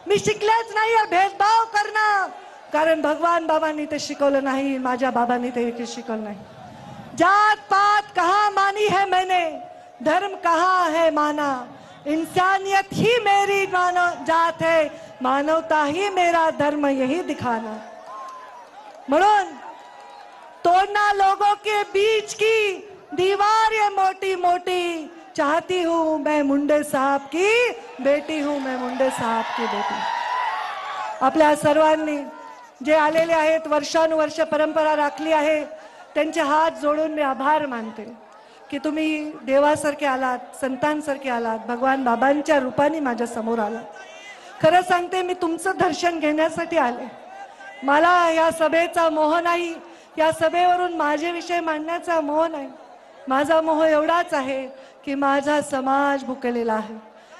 मी शिकलेच नाहीये भेदभाव करणं, कारण भगवान बाबांनी ते शिकवलं नाही, माझ्या बाबांनी ते शिकवलं नाही। जात पात कहाँ मानी है मैंने, धर्म कहाँ है माना, इंसानियत ही मेरी मानव जात है, मानवता ही मेरा धर्म, यही दिखाना। म्हणून तोड़ना लोगों के बीच की दीवार ये मोटी मोटी, चाहती हूँ मैं मुंडे साहब की बेटी हूँ, मैं मुंडे साहब की बेटी। आपल्या सर्वांनी जे आलेले आहेत, वर्षानुवर्ष परंपरा राखली आहे, त्यांचे हात जोडून मी आभार मानते की तुम्ही देवासारखे आलात, संतांसारखे आलात, भगवान बाबांच्या रूपाने माझ्या समोर आलात। खरं सांगते, मी तुमचं दर्शन घेण्यासाठी आले। मला या सभेचा मोह नाही, या सभेवरून माझे विषय मांडण्याचा मोह नाही। माझा मोह एवढाच आहे की माझा समाज भुकेलेला आहे।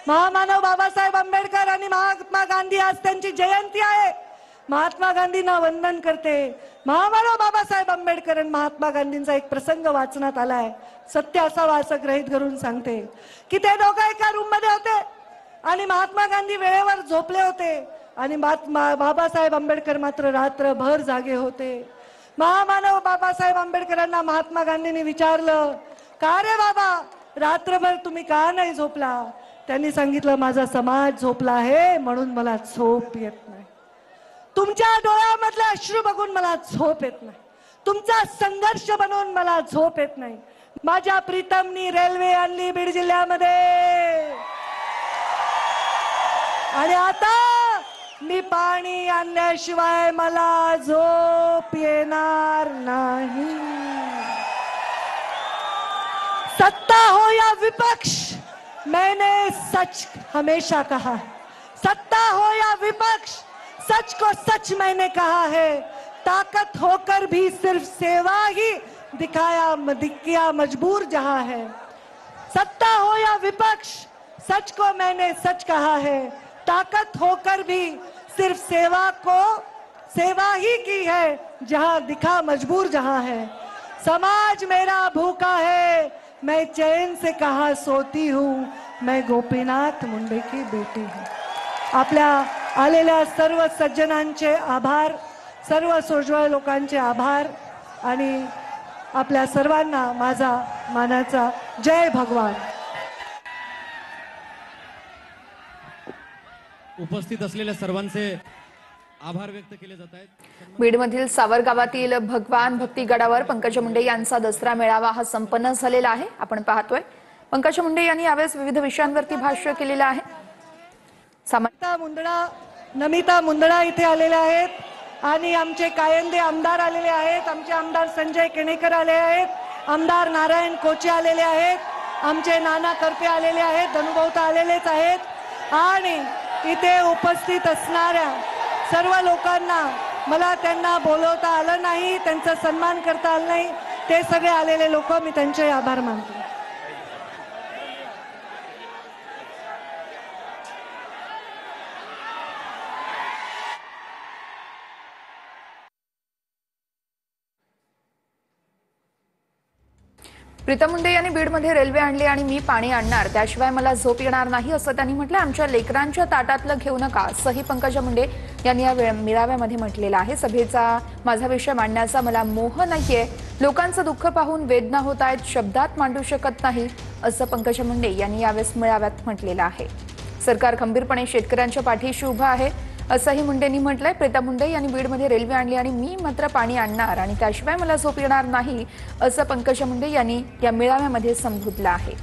महामानव बाबासाहेब आंबेडकर आणि महात्मा गांधी आज त्यांची जयंती आहे। महात्मा गांधींना वंदन करते। महामानव बाबासाहेब आंबेडकर आणि महात्मा गांधींचा एक प्रसंग वाचनात आलाय, सत्य असा वाचक ग्रहित करून सांगते की ते दोघं एका रूम मध्ये होते आणि महात्मा गांधी वेळेवर झोपले होते आणि बाबासाहेब आंबेडकर मात्र रात्रभर जागे होते। महामानव बाबासाहेब आंबेडकरांना महात्मा गांधींनी विचारलं, का रे बाबा रात्रभर तुम्ही का नाही झोपला? त्यांनी सांगितलं, माझा समाज झोपला आहे म्हणून मला झोप येत नाही। तुमच्या डोळ्यामधले अश्रू बघून मला झोप येत नाही, तुमचा संघर्ष बनवून मला झोप येत नाही। माझ्या प्रीतमनी रेल्वे आणली बीड जिल्ह्यामध्ये आणि आता मी पाणी आणल्याशिवाय मला झोप येणार नाही। सत्ता हो या विपक्ष, मैंने सच हमेशा कहा है। सत्ता हो या विपक्ष, सच को सच मैंने कहा है। ताकत होकर भी सिर्फ सेवा ही दिखाया मजबूर जहां है। सत्ता हो या विपक्ष, सच को मैंने सच कहा है। ताकत होकर भी सिर्फ सेवा ही की है, जहां दिखा मजबूर जहां है। समाज मेरा भूखा है, मैं चैन से कहा सोती हूँ, मैं गोपीनाथ मुंडे की बेटी हूँ। आपल्या आलेल्या सर्व सज्जनांचे आभार, सर्व सोजवळ लोकांचे आभार आणि आपल्या सर्वांना माझा मानाचा जय भगवान। उपस्थित असलेल्या सर्वांचे आभार व्यक्त केले जात आहेत। बीडमधील सावर गावातील भगवान भक्ती गडावर पंकजा मुंडे यांचा दसरा मेळावा हा संपन्न झालेला आहे। आपण पाहतोय पंकजा मुंडे यांनी यावेळेस विविध विषयांवरती भाष्य केलेले आहे। नमिता मुंदडा इथे आलेले आहेत आणि आमचे कायंदे आमदार आलेले आहेत। आमचे आमदार संजय केणेकर आले आहेत, आमदार नारायण कोचे आलेले आहेत, आमचे नाना करपे आलेले आहेत, धनुभाऊ आलेलेच आहेत आणि इथे उपस्थित असणाऱ्या सर्व लोकांना मला त्यांना बोलवता आलं नाही, त्यांचा सन्मान करता आला नाही, ते सगळे आलेले लोक मी त्यांचे आभार मानतो। प्रीतम मुंडे यांनी बीडमध्ये रेल्वे आणली आणि मी पाणी आणणार, त्याशिवाय मला झोप येणार नाही असं त्यांनी म्हटलं। आमच्या लेकरांच्या ताटातलं घेऊ नका असंही पंकजा मुंडे यांनी या मेळाव्यामध्ये म्हटलेलं आहे। सभेचा माझा विषय मांडण्याचा मला मोह नाहीये, लोकांचं दुःख पाहून वेदना होत आहेत, शब्दात मांडू शकत नाही असं पंकजा मुंडे यांनी यावेळेस मेळाव्यात म्हटलेलं आहे। सरकार खंबीरपणे शेतकऱ्यांच्या पाठीशी उभं आहे असंही मुंडेंनी म्हटलंय। प्रीतम मुंडे यांनी बीडमध्ये रेल्वे आणली आणि मी मात्र पाणी आणणार आणि त्याशिवाय मला झोप येणार नाही असं पंकजा मुंडे यांनी या मेळाव्यामध्ये संबोधलं आहे।